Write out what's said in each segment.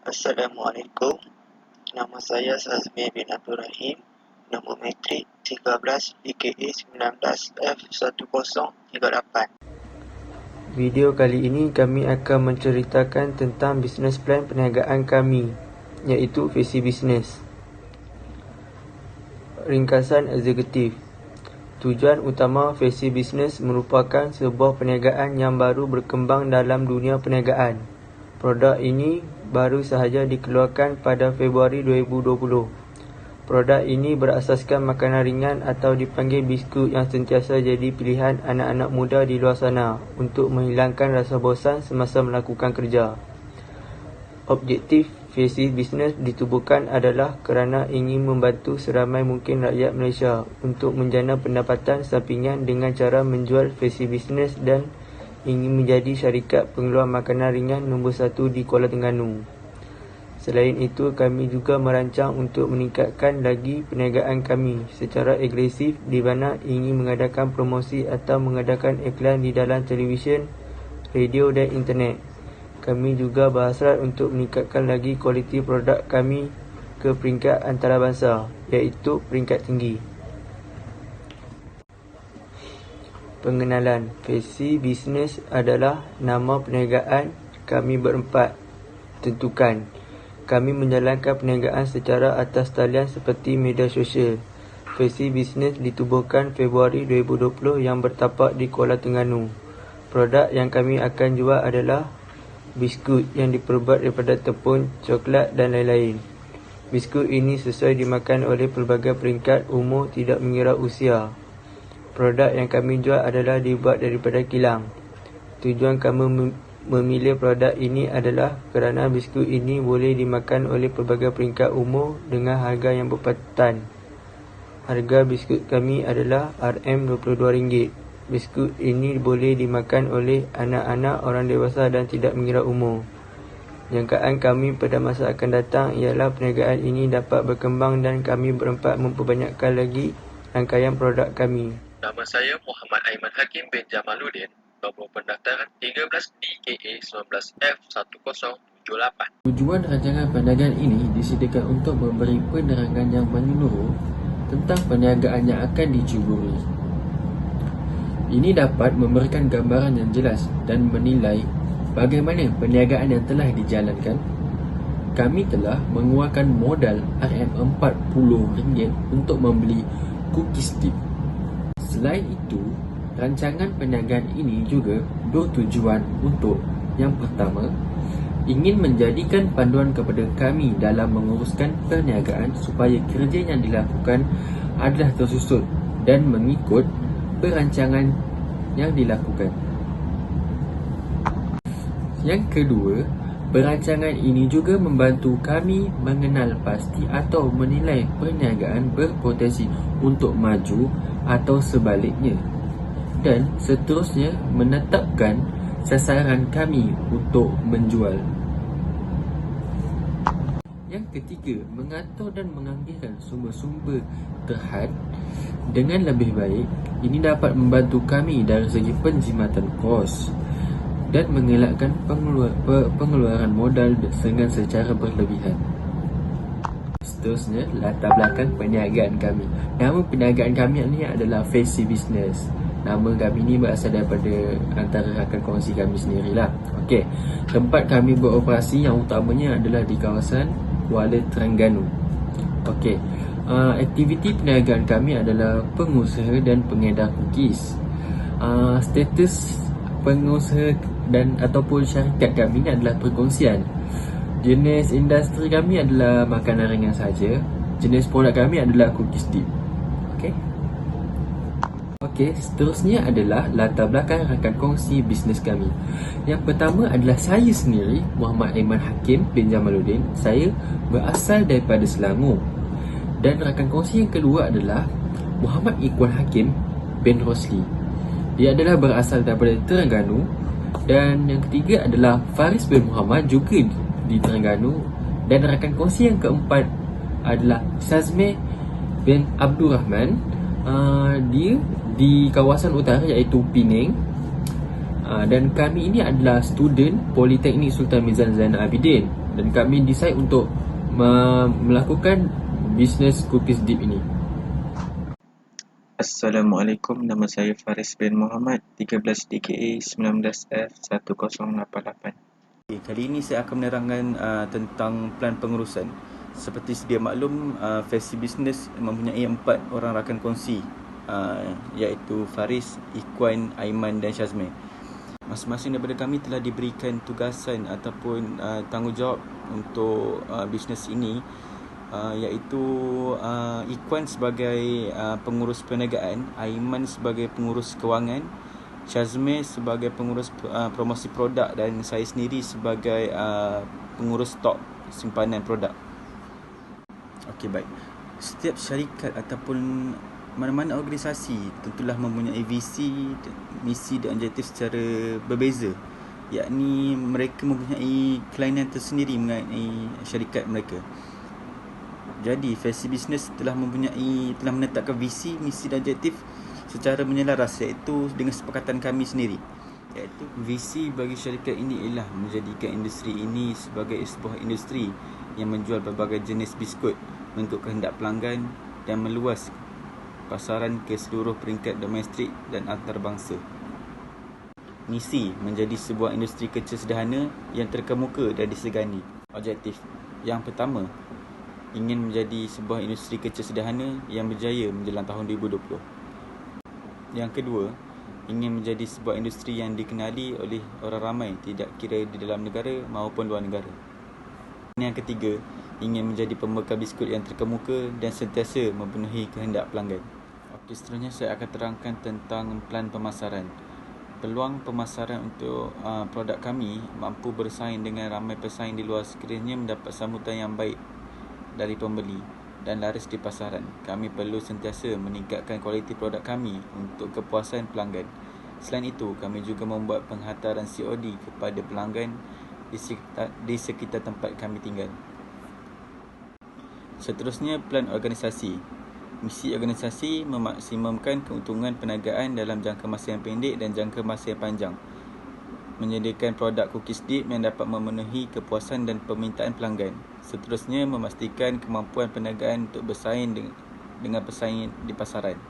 Assalamualaikum. Nama saya Sazmi bin Abdul Rahim. Nombor metrik 13 PKA 19F1038. Video kali ini kami akan menceritakan tentang business plan perniagaan kami, iaitu Faci Business. Ringkasan eksekutif. Tujuan utama Faci Business merupakan sebuah perniagaan yang baru berkembang dalam dunia perniagaan. Produk ini baru sahaja dikeluarkan pada Februari 2020. Produk ini berasaskan makanan ringan atau dipanggil biskut yang sentiasa jadi pilihan anak-anak muda di luar sana untuk menghilangkan rasa bosan semasa melakukan kerja. Objektif Faci Business ditubuhkan adalah kerana ingin membantu seramai mungkin rakyat Malaysia untuk menjana pendapatan sampingan dengan cara menjual Faci Business dan ingin menjadi syarikat pengeluar makanan ringan nombor 1 di Kuala Terengganu. Selain itu, kami juga merancang untuk meningkatkan lagi perniagaan kami secara agresif di mana ingin mengadakan promosi atau mengadakan iklan di dalam televisyen, radio dan internet. Kami juga berhasrat untuk meningkatkan lagi kualiti produk kami ke peringkat antarabangsa, iaitu peringkat tinggi. Pengenalan. Faci Business adalah nama perniagaan kami berempat. Tentukan. Kami menjalankan perniagaan secara atas talian seperti media sosial. Faci Business ditubuhkan Februari 2020 yang bertapak di Kuala Terengganu. Produk yang kami akan jual adalah biskut yang diperbuat daripada tepung, coklat dan lain-lain. Biskut ini sesuai dimakan oleh pelbagai peringkat umur tidak mengira usia. Produk yang kami jual adalah dibuat daripada kilang. Tujuan kami memilih produk ini adalah kerana biskut ini boleh dimakan oleh pelbagai peringkat umur dengan harga yang berpatutan. Harga biskut kami adalah RM22. Biskut ini boleh dimakan oleh anak-anak, orang dewasa dan tidak mengira umur. Jangkaan kami pada masa akan datang ialah perniagaan ini dapat berkembang dan kami berempat memperbanyakkan lagi rangkaian produk kami. Nama saya Muhammad Aiman Hakim bin Jamaluddin. Nombor pendaftaran 13 PKA 19F1078. Tujuan rancangan perniagaan ini disediakan untuk memberi penerangan yang menyeluruh tentang perniagaan yang akan dicuburi. Ini dapat memberikan gambaran yang jelas dan menilai bagaimana perniagaan yang telah dijalankan. Kami telah mengeluarkan modal RM40 untuk membeli cookies tip. Selain itu, rancangan perniagaan ini juga bertujuan untuk, yang pertama, ingin menjadikan panduan kepada kami dalam menguruskan perniagaan supaya kerja yang dilakukan adalah tersusun dan mengikut perancangan yang dilakukan. Yang kedua, perancangan ini juga membantu kami mengenal pasti atau menilai perniagaan berpotensi untuk maju atau sebaliknya, dan seterusnya menetapkan sasaran kami untuk menjual. Yang ketiga, mengatur dan menganggarkan sumber-sumber terhad dengan lebih baik. Ini dapat membantu kami dari segi penjimatan kos dan mengelakkan pengeluaran modal dengan secara berlebihan. Seterusnya, latar belakang perniagaan kami. Nama perniagaan kami ini adalah Faci Business. Nama kami ini berasal daripada antara rakan kongsi kami sendirilah. Okey, tempat kami beroperasi yang utamanya adalah di kawasan Kuala Terengganu. Okey, aktiviti perniagaan kami adalah pengusaha dan pengedar cookies. Status pengusaha dan ataupun syarikat kami ini adalah perkongsian. Jenis industri kami adalah makanan ringan saja. Jenis produk kami adalah cookies tip. Okey, seterusnya adalah latar belakang rakan kongsi bisnes kami. Yang pertama adalah saya sendiri, Muhammad Aiman Hakim bin Jamaluddin. Saya berasal daripada Selangor. Dan rakan kongsi yang kedua adalah Muhammad Ikhwan Hakim bin Rosli. Dia adalah berasal daripada Terengganu. Dan yang ketiga adalah Faris bin Muhammad, juga di Terengganu. Dan rakan kongsi yang keempat adalah Sazmi bin Abdul Rahman. Dia di kawasan utara iaitu Penang. Dan kami ini adalah student Politeknik Sultan Mizan Zainal Abidin. dan kami decide untuk melakukan bisnes cookies dip ini. Assalamualaikum, nama saya Faris bin Muhammad, 13 DKA 19F1088. Kali ini saya akan menerangkan tentang plan pengurusan. Seperti sedia maklum, Faci Business mempunyai 4 orang rakan kongsi, iaitu Faris, Ikhwan, Aiman dan Syazmi. Masing-masing daripada kami telah diberikan tugasan ataupun tanggungjawab untuk bisnes ini, iaitu Ikhwan sebagai pengurus perniagaan, Aiman sebagai pengurus kewangan, Syazmi sebagai pengurus promosi produk dan saya sendiri sebagai pengurus stok simpanan produk. Okey, baik. Setiap syarikat ataupun mana-mana organisasi tentulah mempunyai visi, misi dan objektif secara berbeza, yakni mereka mempunyai kelainan tersendiri mengenai syarikat mereka. Jadi, Faci Business telah menetapkan visi, misi dan objektif secara menyelaras, iaitu dengan sepakatan kami sendiri. Iaitu visi bagi syarikat ini ialah menjadikan industri ini sebagai sebuah industri yang menjual berbagai jenis biskut mengikut kehendak pelanggan dan meluas pasaran ke seluruh peringkat domestik dan antarabangsa. Misi menjadi sebuah industri kecil sederhana yang terkemuka dan disegani. Objektif yang pertama, ingin menjadi sebuah industri kecil sederhana yang berjaya menjelang tahun 2020. Yang kedua, ingin menjadi sebuah industri yang dikenali oleh orang ramai, tidak kira di dalam negara maupun luar negara. Yang ketiga, ingin menjadi pembekal biskut yang terkemuka dan sentiasa memenuhi kehendak pelanggan. Okey, seterusnya saya akan terangkan tentang plan pemasaran. Peluang pemasaran untuk produk kami mampu bersaing dengan ramai pesaing di luar sekiranya mendapat sambutan yang baik dari pembeli dan laris di pasaran. Kami perlu sentiasa meningkatkan kualiti produk kami untuk kepuasan pelanggan. Selain itu, kami juga membuat penghantaran COD kepada pelanggan di sekitar tempat kami tinggal. Seterusnya, plan organisasi. Misi organisasi memaksimumkan keuntungan perniagaan dalam jangka masa yang pendek dan jangka masa yang panjang. Menyediakan produk cookies dip yang dapat memenuhi kepuasan dan permintaan pelanggan. Seterusnya, memastikan kemampuan perniagaan untuk bersaing dengan pesaing di pasaran.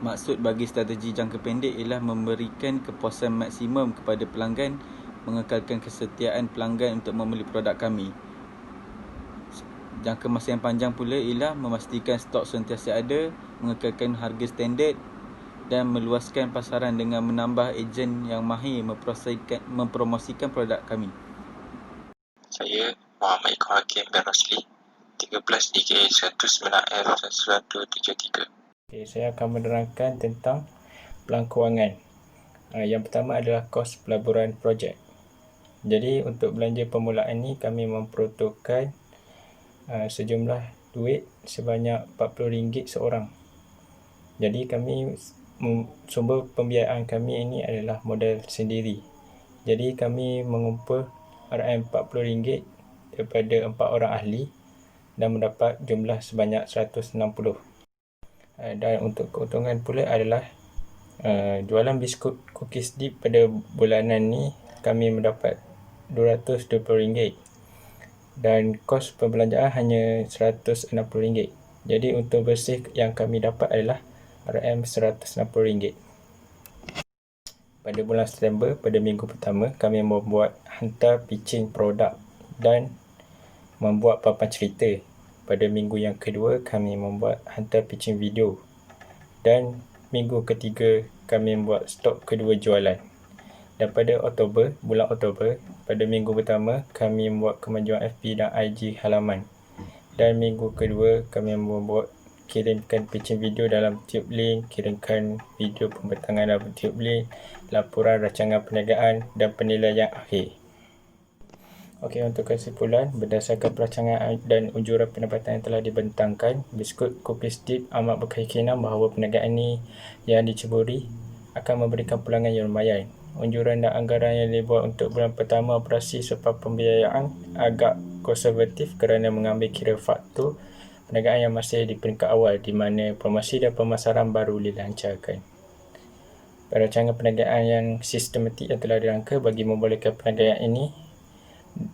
Maksud bagi strategi jangka pendek ialah memberikan kepuasan maksimum kepada pelanggan, mengekalkan kesetiaan pelanggan untuk membeli produk kami. Jangka masa yang panjang pula ialah memastikan stok sentiasa ada, mengekalkan harga standard dan meluaskan pasaran dengan menambah ejen yang mahir mempromosikan produk kami. Saya Muhammad Iqbal Hakim bin Rosli, 13 DKA 19F1173. Okay, saya akan menerangkan tentang pelan kewangan. Yang pertama adalah kos pelaburan projek. Jadi untuk belanja permulaan ni kami memperuntukkan sejumlah duit sebanyak RM40 seorang. Jadi sumber pembiayaan kami ini adalah modal sendiri. Jadi kami mengumpul RM40 daripada 4 orang ahli dan mendapat jumlah sebanyak 160. Dan untuk keuntungan pula adalah jualan biskut cookies dip pada bulanan ni kami mendapat RM220 dan kos perbelanjaan hanya RM160. Jadi untuk bersih yang kami dapat adalah RM160. Pada bulan September, pada minggu pertama, kami membuat hantar pitching produk dan membuat papan cerita. Pada minggu yang kedua, kami membuat hantar pitching video. Dan minggu ketiga, kami membuat stok kedua jualan. Dan pada bulan Oktober, pada minggu pertama, kami membuat kemajuan FB dan IG halaman. Dan minggu kedua, kami membuat kirimkan pitching video dalam tube link, kirimkan video pembentangan dalam tube link, laporan rancangan perniagaan dan penilaian akhir. Okey, untuk kesimpulan, berdasarkan perancangan dan unjuran pendapatan yang telah dibentangkan, biskut cookies dip amat berkeyakinan bahawa perniagaan ini yang diceburi akan memberikan pulangan yang lumayan. Unjuran dan anggaran yang dibuat untuk bulan pertama operasi serta pembiayaan agak konservatif kerana mengambil kira faktor perniagaan yang masih di peringkat awal di mana promosi dan pemasaran baru dilancarkan. Perancangan perniagaan yang sistematik yang telah dirangka bagi membolehkan perniagaan ini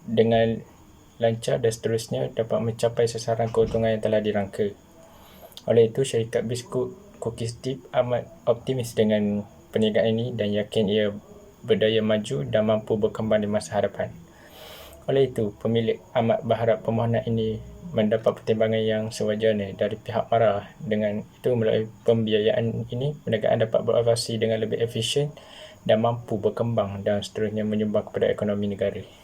dengan lancar dan seterusnya dapat mencapai sasaran keuntungan yang telah dirangka. Oleh itu, syarikat biskut Cookies Tip amat optimis dengan perniagaan ini dan yakin ia berdaya maju dan mampu berkembang di masa hadapan. Oleh itu, pemilik amat berharap permohonan ini mendapat pertimbangan yang sewajarnya dari pihak MARA. Dengan itu, melalui pembiayaan ini, perniagaan dapat beroperasi dengan lebih efisien dan mampu berkembang dan seterusnya menyumbang kepada ekonomi negara.